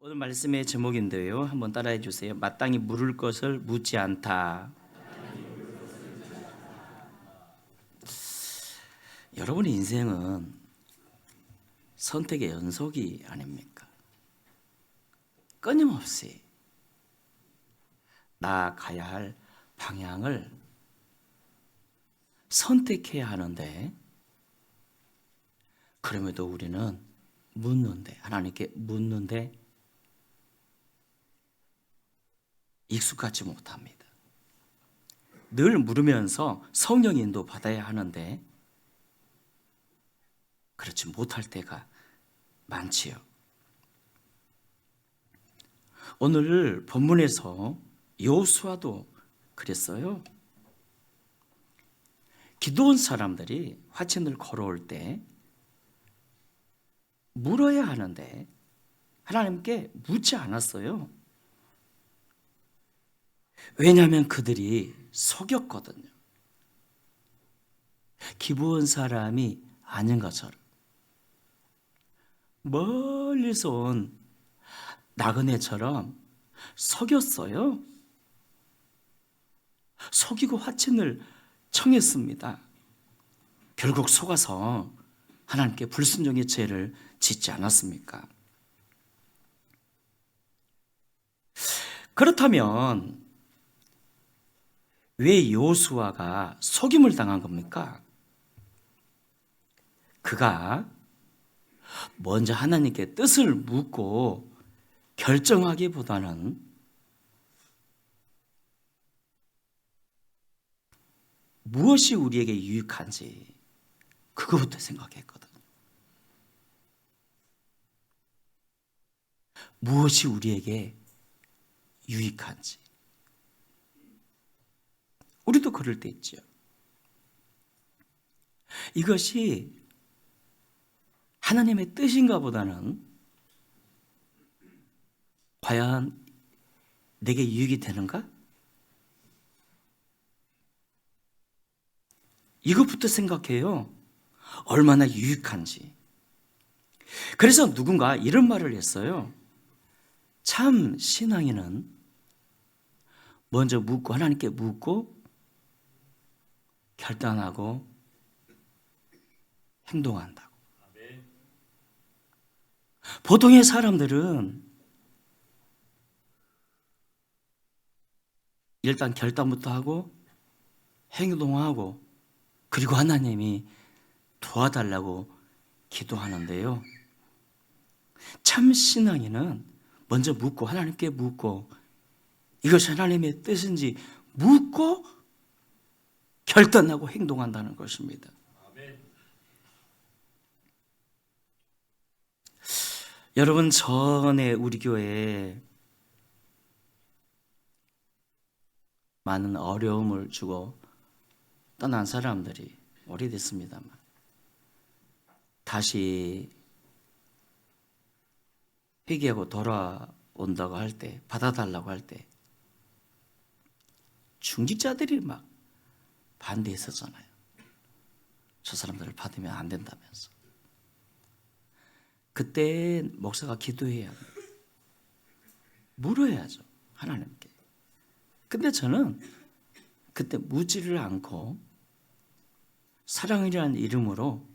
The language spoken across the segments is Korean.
오늘 말씀의 제목인데요. 한번 따라해 주세요. 마땅히 물을 것을 묻지 않다. 여러분의 인생은 선택의 연속이 아닙니까? 끊임없이 나아가야 할 방향을 선택해야 하는데, 그럼에도 우리는 하나님께 묻는데 익숙하지 못합니다. 늘 물으면서 성령 인도 받아야 하는데 그렇지 못할 때가 많지요. 오늘 본문에서 여호수아도 그랬어요. 기드온 사람들이 화친을 걸어올 때 물어야 하는데 하나님께 묻지 않았어요. 왜냐하면 그들이 속였거든요. 기브온 사람이 아닌 것처럼 멀리서 온 나그네처럼 속였어요. 속이고 화친을 청했습니다. 결국 속아서 하나님께 불순종의 죄를 짓지 않았습니까? 그렇다면 왜 여호수아가 속임을 당한 겁니까? 그가 먼저 하나님께 뜻을 묻고 결정하기보다는 무엇이 우리에게 유익한지 그거부터 생각했거든요. 무엇이 우리에게 유익한지. 우리도 그럴 때 있죠. 이것이 하나님의 뜻인가 보다는 과연 내게 유익이 되는가? 이것부터 생각해요. 얼마나 유익한지. 그래서 누군가 이런 말을 했어요. 참 신앙인은 먼저 묻고 하나님께 묻고 결단하고 행동한다고. 보통의 사람들은 일단 결단부터 하고 행동하고 그리고 하나님이 도와달라고 기도하는데요. 참 신앙인은 먼저 묻고 하나님께 묻고 이것이 하나님의 뜻인지 묻고 결단하고 행동한다는 것입니다. 여러분, 전에 우리 교회에 많은 어려움을 주고 떠난 사람들이 오래됐습니다만 다시 회개하고 돌아온다고 할 때, 받아달라고 할 때 중직자들이 막 반대했었잖아요. 저 사람들을 받으면 안 된다면서. 그때 목사가 기도해야 합니다. 물어야죠, 하나님께. 근데 저는 그때 묻지를 않고 사랑이라는 이름으로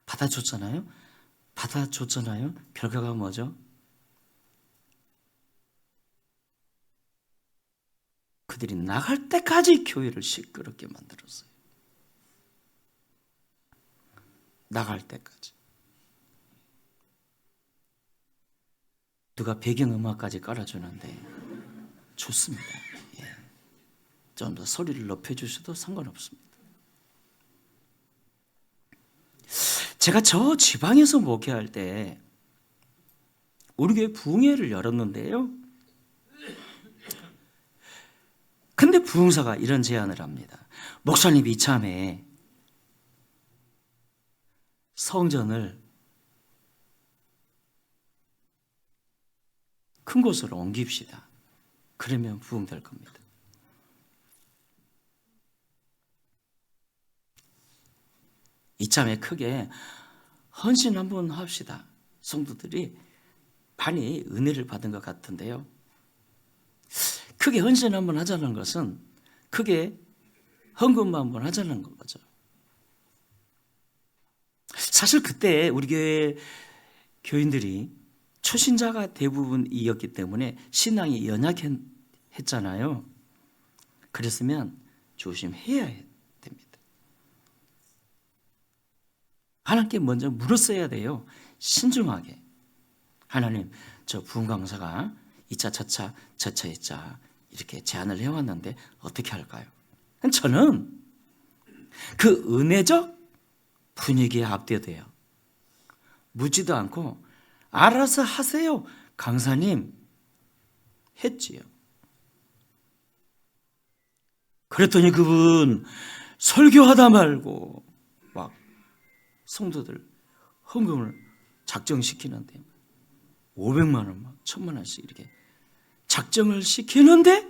받아줬잖아요. 결과가 뭐죠? 그들이 나갈 때까지 교회를 시끄럽게 만들었어요. 나갈 때까지. 누가 배경음악까지 깔아주는데 좋습니다. 예. 좀 더 소리를 높여주셔도 상관없습니다. 제가 저 지방에서 목회할 때 우리 교회 부흥회를 열었는데요. 근데 부흥사가 이런 제안을 합니다. 목사님, 이참에 성전을 큰 곳으로 옮깁시다. 그러면 부흥될 겁니다. 이참에 크게 헌신 한번 합시다. 성도들이 많이 은혜를 받은 것 같은데요. 크게 헌신 한번 하자는 것은 크게 헌금만 한번 하자는 거죠. 사실 그때 우리 교회 교인들이 초신자가 대부분이었기 때문에 신앙이 연약했잖아요. 그랬으면 조심해야 됩니다. 하나님께 먼저 물었어야 돼요. 신중하게. 하나님, 저 부흥 강사가 2차, 저차, 저차 이렇게 제안을 해왔는데 어떻게 할까요? 저는 그 은혜적 분위기에 압도돼요. 묻지도 않고 알아서 하세요, 강사님 했지요. 그랬더니 그분 설교하다 말고 막 성도들 헌금을 작정시키는데 500만 원, 막 1000만 원씩 이렇게 작정을 시키는데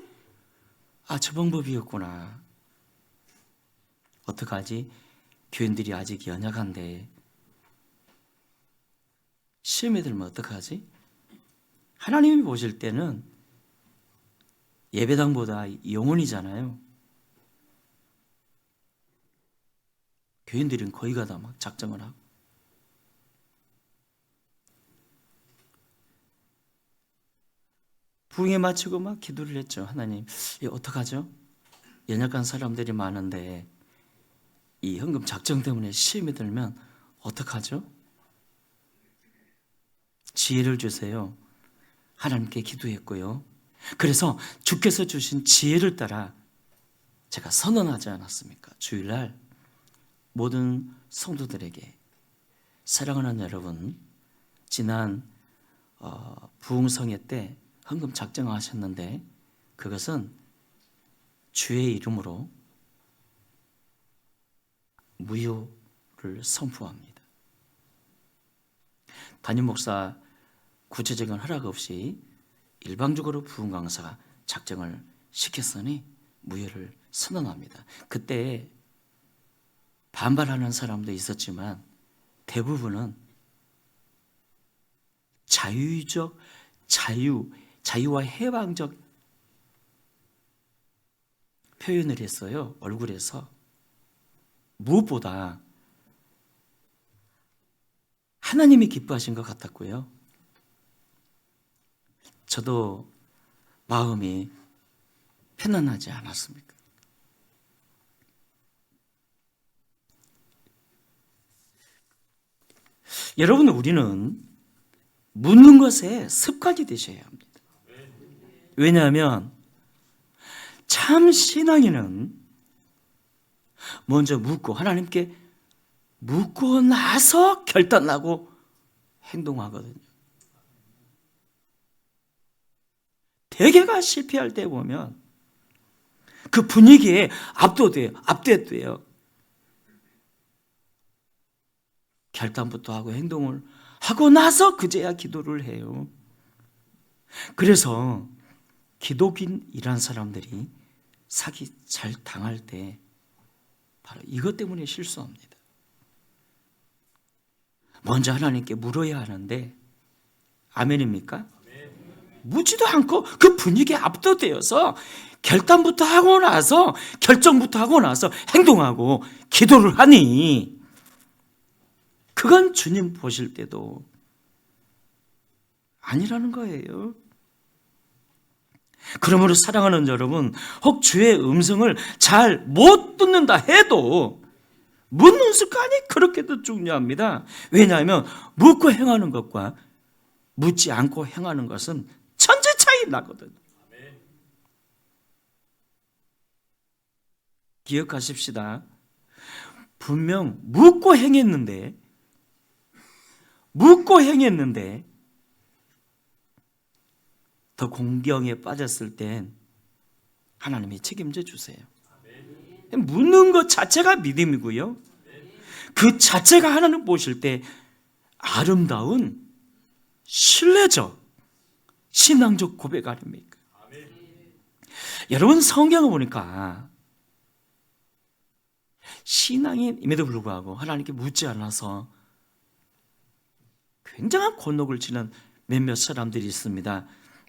저 방법이었구나. 어떡하지? 교인들이 아직 연약한데 시험에 들면 어떡하지? 하나님이 보실 때는 예배당보다 영혼이잖아요. 교인들은 거의 가다 막 작정을 하고. 부흥에 마치고 막 기도를 했죠. 하나님, 어떡하죠? 연약한 사람들이 많은데 이 헌금 작정 때문에 시험에 들면 어떡하죠? 지혜를 주세요. 하나님께 기도했고요. 그래서 주께서 주신 지혜를 따라 제가 선언하지 않았습니까? 주일날 모든 성도들에게 사랑하는 여러분, 지난 부흥성회 때 헌금 작정하셨는데 그것은 주의 이름으로 무효를 선포합니다. 담임 목사 구체적인 허락 없이 일방적으로 부흥 강사가 작정을 시켰으니 무효를 선언합니다. 그때 반발하는 사람도 있었지만 대부분은 자유와 해방적 표현을 했어요. 얼굴에서. 무엇보다 하나님이 기뻐하신 것 같았고요. 저도 마음이 편안하지 않았습니까? 여러분, 우리는 묻는 것에 습관이 되셔야 합니다. 왜냐하면 참 신앙인은 먼저 묻고 하나님께 묻고 나서 결단하고 행동하거든요. 대개가 실패할 때 보면 그 분위기에 압도돼요. 결단부터 하고 행동을 하고 나서 그제야 기도를 해요. 그래서 기독인이란 사람들이 사기 잘 당할 때 바로 이것 때문에 실수합니다. 먼저 하나님께 물어야 하는데 아멘입니까? 묻지도 않고 그 분위기에 압도되어서 결단부터 하고 나서 결정부터 하고 나서 행동하고 기도를 하니 그건 주님 보실 때도 아니라는 거예요. 그러므로 사랑하는 여러분, 혹 주의 음성을 잘 못 듣는다 해도 묻는 습관이 그렇게도 중요합니다. 왜냐하면 묻고 행하는 것과 묻지 않고 행하는 것은 천지 차이 나거든요. 기억하십시다. 분명 묻고 행했는데 더 공경에 빠졌을 땐 하나님이 책임져 주세요. 묻는 것 자체가 믿음이고요. 그 자체가 하나님 보실 때 아름다운 신뢰적, 신앙적 고백 아닙니까? 여러분, 성경을 보니까 신앙인임에도 불구하고 하나님께 묻지 않아서 굉장한 곤혹을 치는 몇몇 사람들이 있습니다.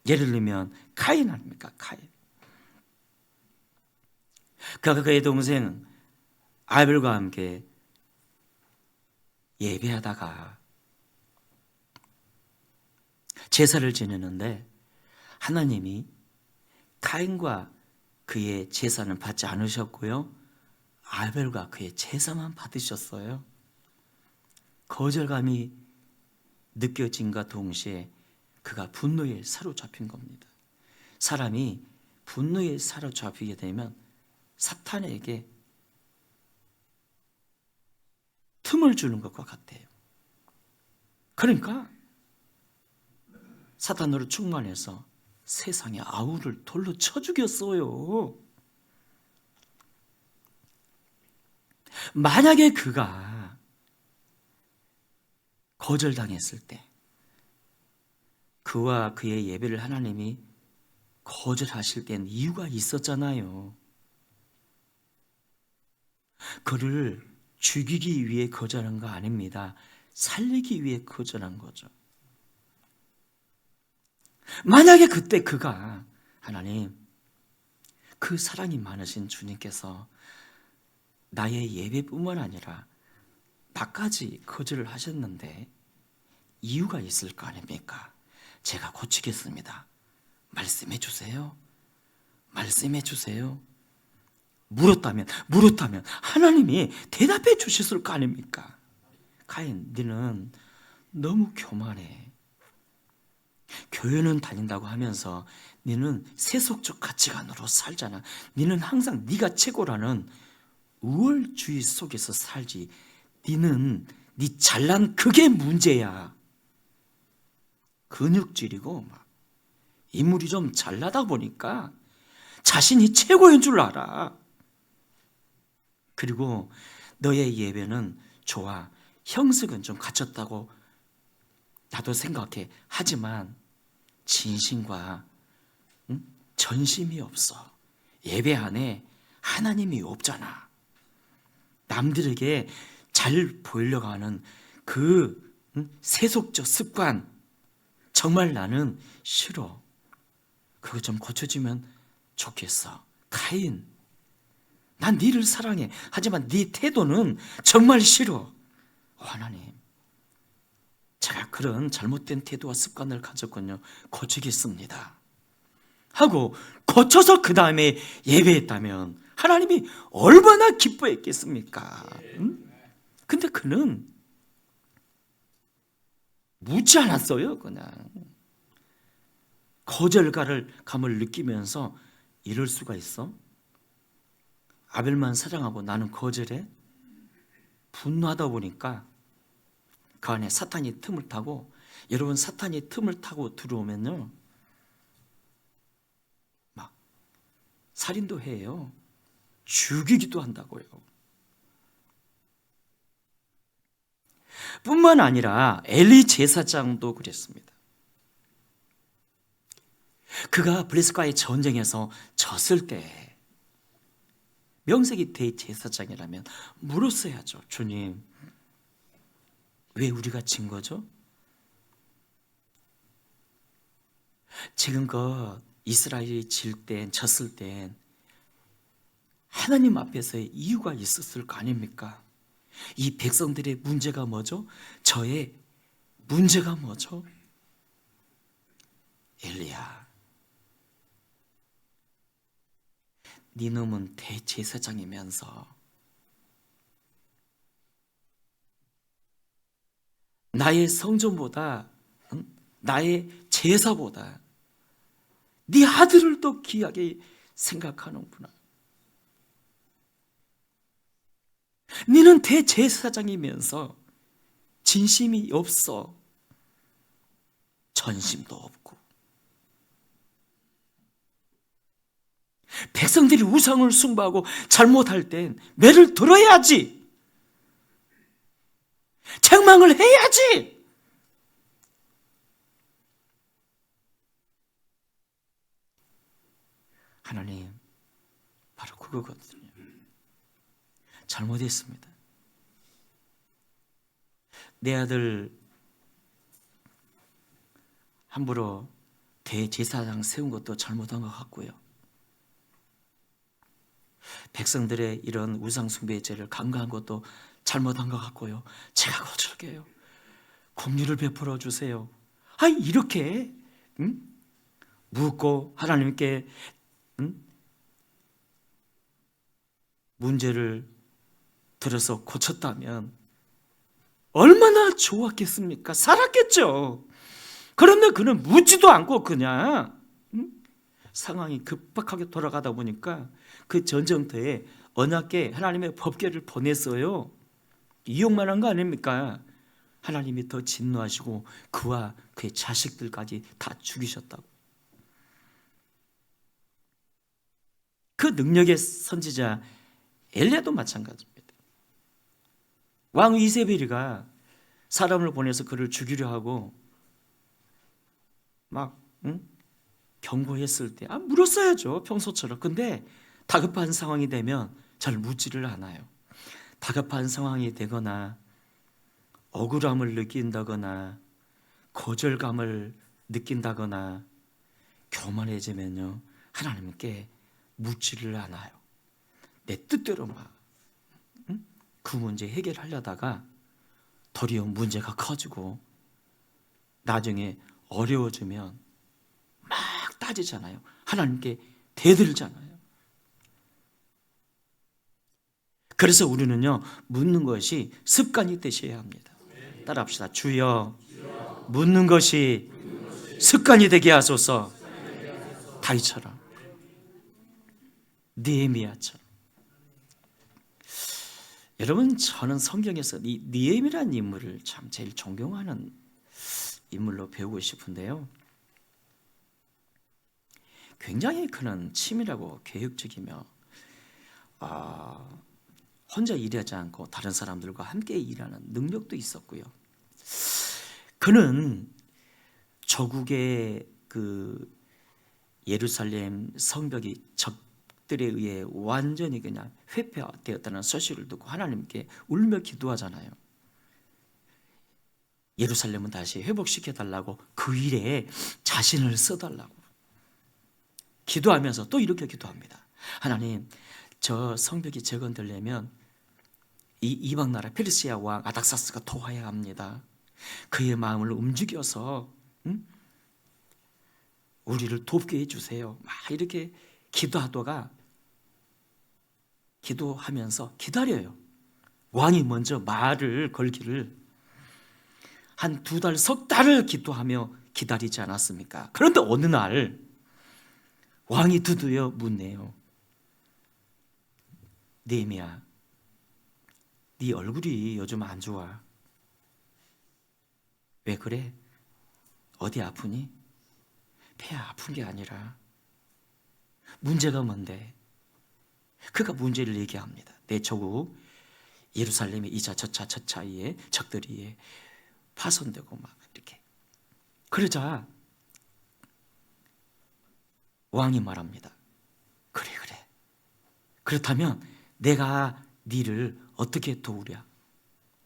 예를 들면 카인 아닙니까? 카인. 그가 그의 동생 아벨과 함께 예배하다가 제사를 지내는데 하나님이 카인과 그의 제사는 받지 않으셨고요, 아벨과 그의 제사만 받으셨어요. 거절감이 느껴진과 동시에 그가 분노에 사로잡힌 겁니다. 사람이 분노에 사로잡히게 되면 사탄에게 틈을 주는 것과 같아요. 그러니까 사탄으로 충만해서 세상에 아우를 돌로 쳐 죽였어요. 만약에 그가 거절당했을 때 그와 그의 예배를 하나님이 거절하실 땐 이유가 있었잖아요. 그를 죽이기 위해 거절한 거 아닙니다. 살리기 위해 거절한 거죠. 만약에 그때 그가, 하나님, 그 사랑이 많으신 주님께서 나의 예배뿐만 아니라 나까지 거절을 하셨는데 이유가 있을 거 아닙니까? 제가 고치겠습니다. 말씀해 주세요. 말씀해 주세요. 물었다면 하나님이 대답해 주셨을 거 아닙니까? 카인, 너는 너무 교만해. 교회는 다닌다고 하면서 너는 세속적 가치관으로 살잖아. 너는 항상 네가 최고라는 우월주의 속에서 살지. 너는 네 잘난 그게 문제야. 근육질이고 막 인물이 좀 잘나다 보니까 자신이 최고인 줄 알아. 그리고 너의 예배는 좋아. 형식은 좀 갖췄다고 나도 생각해. 하지만 진심과 전심이 없어. 예배 안에 하나님이 없잖아. 남들에게 잘 보이려고 하는 그 세속적 습관, 정말 나는 싫어. 그거 좀 고쳐지면 좋겠어. 카인, 난 네를 사랑해. 하지만 네 태도는 정말 싫어. 하나님, 제가 그런 잘못된 태도와 습관을 가졌군요. 고치겠습니다 하고 고쳐서 그 다음에 예배했다면 하나님이 얼마나 기뻐했겠습니까? 근데 그는 묻지 않았어요. 그냥 거절감을 느끼면서 이럴 수가 있어? 아벨만 사랑하고 나는 거절해? 분노하다 보니까 그 안에 사탄이 틈을 타고, 여러분 사탄이 틈을 타고 들어오면요 막 살인도 해요. 죽이기도 한다고요. 뿐만 아니라 엘리 제사장도 그랬습니다. 그가 블레셋과의 전쟁에서 졌을 때 명색이 대제사장이라면 물었어야죠. 주님, 왜 우리가 진 거죠? 지금껏 이스라엘이 졌을 땐 하나님 앞에서의 이유가 있었을 거 아닙니까? 이 백성들의 문제가 뭐죠? 저의 문제가 뭐죠? 엘리야, 네 놈은 대제사장이면서 나의 성전보다, 나의 제사보다 네 아들을 더 귀하게 생각하는구나. 너는 대제사장이면서 진심이 없어. 전심도 없고. 백성들이 우상을 숭배하고 잘못할 땐 매를 들어야지. 책망을 해야지. 하나님, 바로 그거거든요. 잘못했습니다. 내 아들 함부로 대제사장 세운 것도 잘못한 것 같고요. 백성들의 이런 우상숭배의 죄를 간과한 것도 잘못한 것 같고요. 제가 거절게요. 긍휼을 베풀어 주세요. 이렇게 묻고 하나님께 문제를 들어서 고쳤다면 얼마나 좋았겠습니까? 살았겠죠. 그런데 그는 묻지도 않고 그냥 상황이 급박하게 돌아가다 보니까 그 전쟁터에 언약궤 하나님의 법궤를 보냈어요. 이용만 한 거 아닙니까? 하나님이 더 진노하시고 그와 그의 자식들까지 다 죽이셨다고. 그 능력의 선지자 엘리야도 마찬가지입니다. 왕 이세벨이가 사람을 보내서 그를 죽이려 하고 막 경고했을 때 물었어야죠, 평소처럼. 근데 다급한 상황이 되면 잘 묻지를 않아요. 다급한 상황이 되거나 억울함을 느낀다거나 거절감을 느낀다거나 교만해지면요, 하나님께 묻지를 않아요. 내 뜻대로 막 그 문제 해결하려다가 도리어 문제가 커지고 나중에 어려워지면 막 따지잖아요. 하나님께 대들잖아요. 그래서 우리는요, 묻는 것이 습관이 되셔야 합니다. 따라합시다. 주여, 묻는 것이 습관이 되게 하소서. 다윗처럼, 느헤미야처럼. 여러분, 저는 성경에서 이 느헤미야라는 인물을 참 제일 존경하는 인물로 배우고 싶은데요, 굉장히 그는 치밀하고 계획적이며 혼자 일하지 않고 다른 사람들과 함께 일하는 능력도 있었고요. 그는 조국의 그 예루살렘 성벽이 적들에 의해 완전히 그냥 회폐되었다는 소식을 듣고 하나님께 울며 기도하잖아요. 예루살렘은 다시 회복시켜달라고, 그 일에 자신을 써달라고 기도하면서 또 이렇게 기도합니다. 하나님, 저 성벽이 재건되려면 이 이방 나라 페르시아 왕 아닥사스가 도와야 합니다. 그의 마음을 움직여서 우리를 돕게 해주세요. 막 이렇게 기도하면서 기다려요. 왕이 먼저 말을 걸기를 한 2달, 석 달을 기도하며 기다리지 않았습니까? 그런데 어느 날 왕이 드디어 묻네요. 느헤미야, 네 얼굴이 요즘 안 좋아. 왜 그래? 어디 아프니? 배 아픈 게 아니라 문제가 뭔데? 그가 문제를 얘기합니다. 내 조국 예루살렘의 이자 저차에 적들이 파손되고 막 이렇게. 그러자 왕이 말합니다. 그래. 그렇다면 내가 네를 어떻게 도우랴?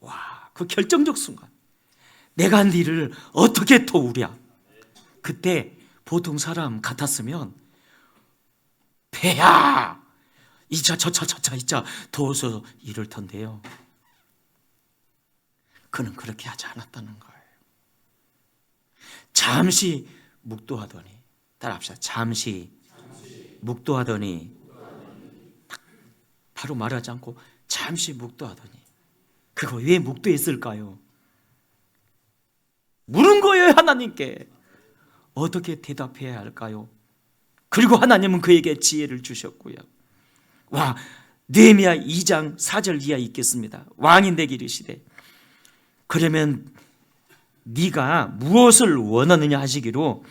와, 그 결정적 순간, 내가 네를 어떻게 도우랴? 그때 보통 사람 같았으면 배야, 이자 저차 이자 도와서 이럴 텐데요, 그는 그렇게 하지 않았다는 거예요. 잠시 묵도하더니, 따라합시다. 잠시 묵도하더니, 바로 말하지 않고 잠시 묵도하더니. 그거 왜 묵도했을까요? 물은 거예요. 하나님께 어떻게 대답해야 할까요? 그리고 하나님은 그에게 지혜를 주셨고요. 와, 느헤미야 2장 4절 이하 있겠습니다. 왕이 내게 이르시되, 그러면 네가 무엇을 원하느냐 하시기로,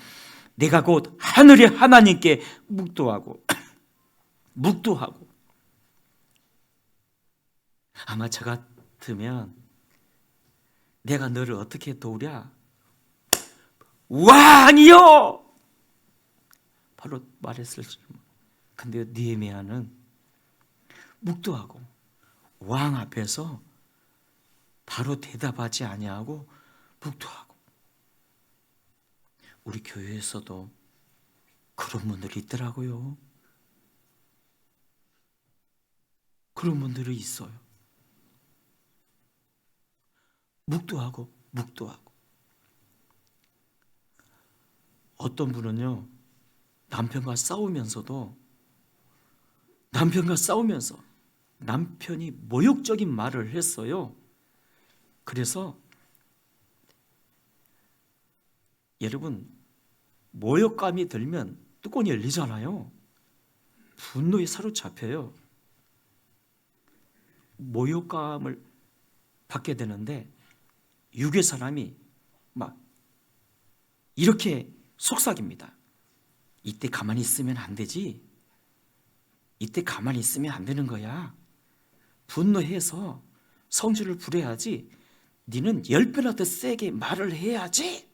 내가 곧 하늘의 하나님께 묵도하고 아마 저 같으면 내가 너를 어떻게 도우랴? 왕이여! 바로 말했을 줄. 근데 느헤미야는 묵도하고 왕 앞에서 바로 대답하지 아니하고 묵도하고. 우리 교회에서도 그런 분들이 있더라고요. 그런 분들이 있어요. 묵도하고 묵도하고. 어떤 분은요, 남편과 싸우면서 남편이 모욕적인 말을 했어요. 그래서 여러분, 모욕감이 들면 뚜껑이 열리잖아요. 분노에 사로잡혀요. 모욕감을 받게 되는데 육의 사람이 막 이렇게 속삭입니다. 이때 가만히 있으면 안 되지. 이때 가만히 있으면 안 되는 거야. 분노해서 성질을 부려야지. 니는 10배나 더 세게 말을 해야지.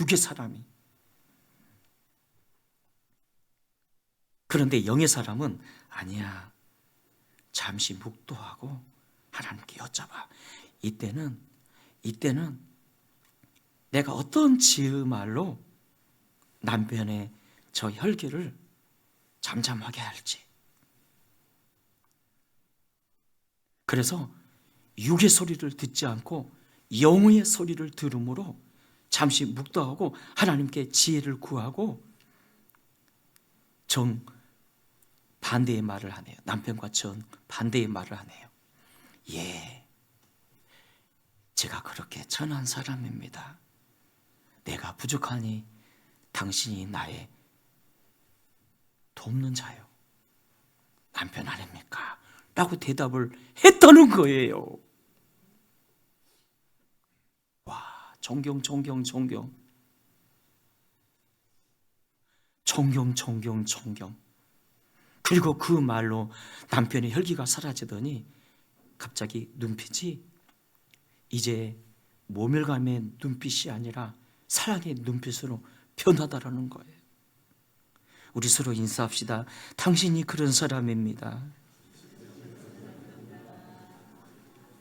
육의 사람이. 그런데 영의 사람은 아니야. 잠시 묵도하고 하나님께 여쭤봐. 이때는 내가 어떤 지혜 말로 남편의 저 혈기를 잠잠하게 할지. 그래서 육의 소리를 듣지 않고 영의 소리를 들음으로 잠시 묵도하고 하나님께 지혜를 구하고 정반대의 말을 하네요. 남편과 정반대의 말을 하네요. 예, 제가 그렇게 천한 사람입니다. 내가 부족하니 당신이 나의 돕는 자요. 남편 아닙니까? 라고 대답을 했다는 거예요. 와, 존경. 그리고 그 말로 남편의 혈기가 사라지더니 갑자기 눈빛이 이제 모멸감의 눈빛이 아니라 사랑의 눈빛으로 변하다라는 거예요. 우리 서로 인사합시다. 당신이 그런 사람입니다.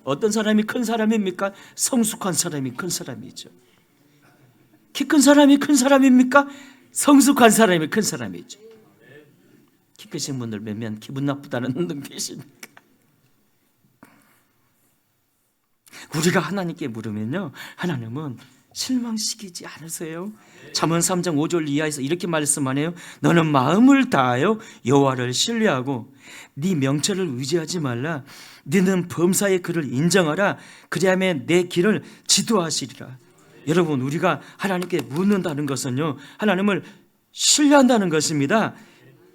어떤 사람이 큰 사람입니까? 성숙한 사람이 큰 사람이죠. 키 큰 사람이 큰 사람입니까? 성숙한 사람이 큰 사람이죠. 키 크신 분들 몇몇 기분 나쁘다는 눈빛입니까? 우리가 하나님께 물으면요, 하나님은 실망시키지 않으세요. 잠언 3장 5절 이하에서 이렇게 말씀하네요. 너는 마음을 다하여 여호와를 신뢰하고 네 명철을 의지하지 말라. 너는 범사의 그를 인정하라. 그리하면 내 길을 지도하시리라. 여러분, 우리가 하나님께 묻는다는 것은요, 하나님을 신뢰한다는 것입니다.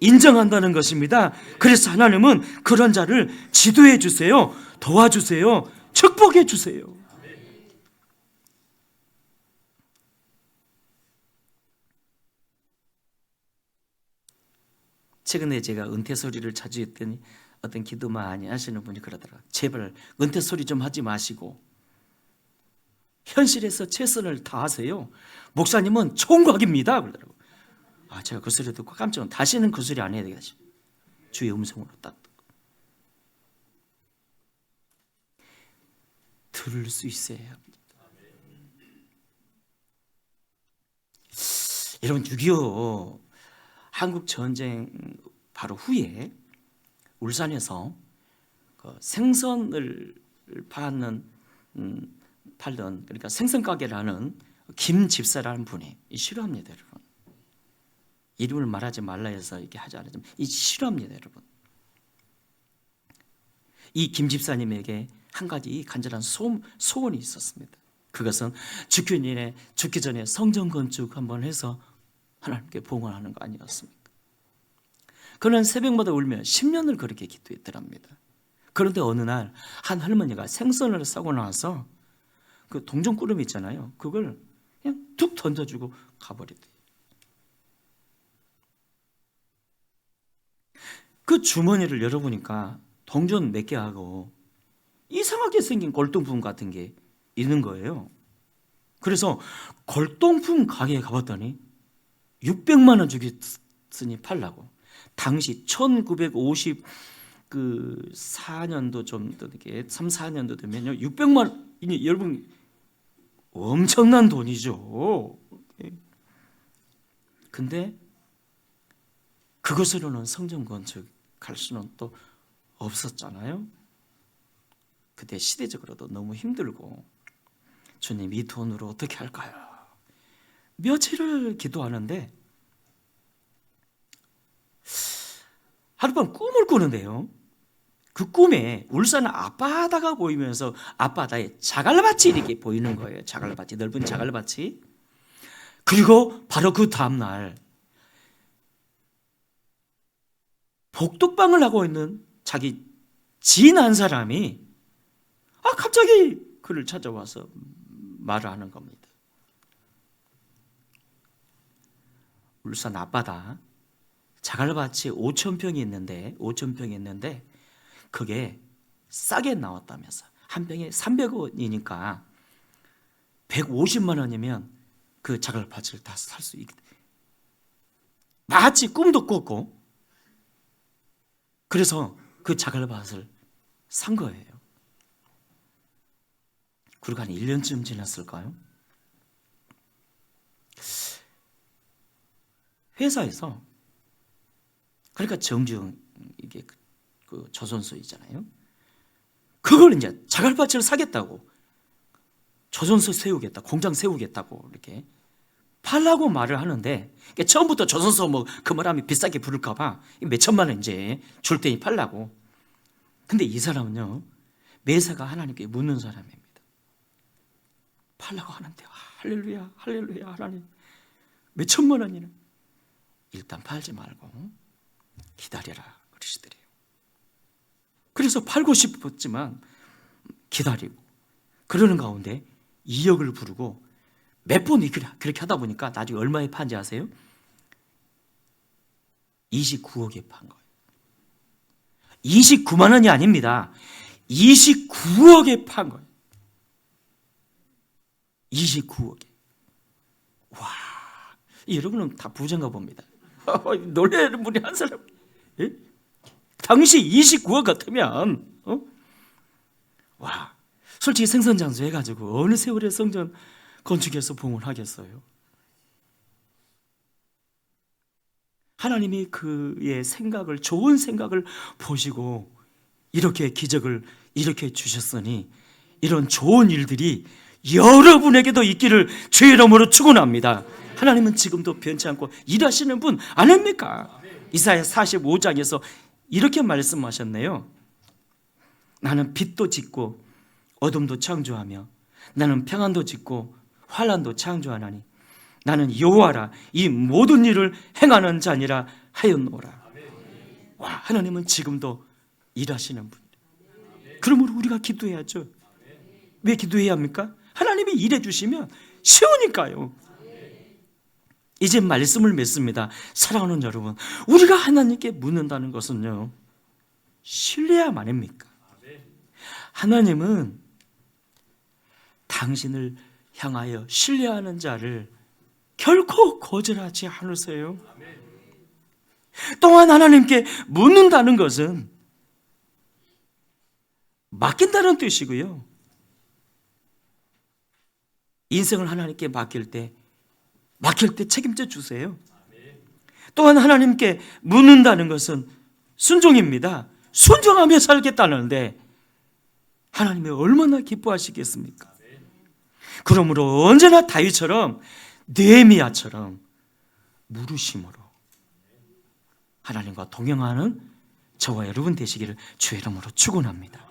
인정한다는 것입니다. 그래서 하나님은 그런 자를 지도해 주세요. 도와주세요. 축복해 주세요. 최근에 제가 은퇴 소리를 자주 했더니 어떤 기도 많이 하시는 분이 그러더라고요. 제발 은퇴 소리 좀 하지 마시고 현실에서 최선을 다하세요. 목사님은 총각입니다. 그러더라고요. 아, 제가 그 소리 듣고 깜짝 놀랐어요. 다시는 그 소리 안 해야 되겠죠. 주의 음성으로 딱 들을 수 있어야 합니다. 여러분, 6.25 한국 전쟁 바로 후에 울산에서 그 생선을 팔던 그러니까 생선 가게를 하는 김 집사라는 분이 싫어합니다, 여러분. 이름을 말하지 말라 해서 이렇게 하지 않았지만 이 싫어합니다, 여러분. 이 김 집사님에게 한 가지 간절한 소원이 있었습니다. 그것은 죽기 전에 성전 건축 한번 해서 하나님께 봉헌하는 거 아니었습니까? 그는 새벽마다 울며 10년을 그렇게 기도했더랍니다. 그런데 어느 날 한 할머니가 생선을 싸고 나와서 그 동전꾸러미 있잖아요. 그걸 그냥 툭 던져주고 가버리대요. 그 주머니를 열어보니까 동전 몇 개 하고 이상하게 생긴 골동품 같은 게 있는 거예요. 그래서 골동품 가게에 가봤더니 600만 원 주겠으니 팔라고. 당시 1954년도 좀 되게 3, 4년도 되면요 600만 원이 여러분 엄청난 돈이죠. 근데 그것으로는 성전 건축할 수는 또 없었잖아요. 그때 시대적으로도 너무 힘들고, 주님 이 돈으로 어떻게 할까요? 며칠을 기도하는데 하룻밤 꿈을 꾸는데요, 그 꿈에 울산 앞바다가 보이면서 앞바다에 자갈밭이 이렇게 보이는 거예요. 자갈밭이, 넓은 자갈밭이. 그리고 바로 그 다음날 복덕방을 하고 있는 자기 지인 한 사람이 갑자기 그를 찾아와서 말을 하는 겁니다. 울산 앞바다 자갈밭이 5,000평이 있는데 그게 싸게 나왔다면서. 한 평에 300원이니까 150만 원이면 그 자갈밭을 다 살 수 있다. 마치 꿈도 꿨고, 그래서 그 자갈밭을 산 거예요. 그리고 한 1년쯤 지났을까요? 회사에서, 그러니까 정주영, 이게 그 조선소 있잖아요. 그걸 이제 자갈밭을 사겠다고, 조선소 세우겠다, 공장 세우겠다고 이렇게 팔라고 말을 하는데, 처음부터 조선소 뭐 그 말하면 비싸게 부를까봐 몇천만 원 이제 줄 테니 팔라고. 근데 이 사람은요, 매사가 하나님께 묻는 사람입니다. 팔라고 하는데 할렐루야, 할렐루야, 하나님 몇천만 원이나. 일단 팔지 말고 기다려라 그러시더래요. 그래서 팔고 싶었지만 기다리고, 그러는 가운데 2억을 부르고 몇 번 그렇게 하다 보니까 나중에 얼마에 판지 아세요? 29억에 판 거예요. 29만 원이 아닙니다. 29억에 판 거예요. 29억에. 와, 여러분은 다 부자인가 봅니다. 놀라는 분이 한 사람. 예? 당시 29억 같으면 와, 솔직히 생선장수 해가지고 어느 세월에 성전 건축해서 봉헌 하겠어요? 하나님이 그의 생각을, 좋은 생각을 보시고 이렇게 기적을 이렇게 주셨으니 이런 좋은 일들이 여러분에게도 있기를 주의 이름으로 축원합니다. 하나님은 지금도 변치 않고 일하시는 분 아닙니까? 이사야 45장에서 이렇게 말씀하셨네요. 나는 빛도 짓고 어둠도 창조하며 나는 평안도 짓고 환난도 창조하나니 나는 여호와라 이 모든 일을 행하는 자니라 하였노라. 와, 하나님은 지금도 일하시는 분. 그러므로 우리가 기도해야죠. 왜 기도해야 합니까? 하나님이 일해 주시면 쉬우니까요. 이제 말씀을 맺습니다. 사랑하는 여러분, 우리가 하나님께 묻는다는 것은요, 신뢰함 아닙니까? 하나님은 당신을 향하여 신뢰하는 자를 결코 거절하지 않으세요. 또한 하나님께 묻는다는 것은 맡긴다는 뜻이고요. 인생을 하나님께 맡길 때 책임져 주세요. 또한 하나님께 묻는다는 것은 순종입니다. 순종하며 살겠다는데 하나님이 얼마나 기뻐하시겠습니까? 그러므로 언제나 다윗처럼 느헤미야처럼 물으심으로 하나님과 동행하는 저와 여러분 되시기를 주의 이름으로 축원합니다.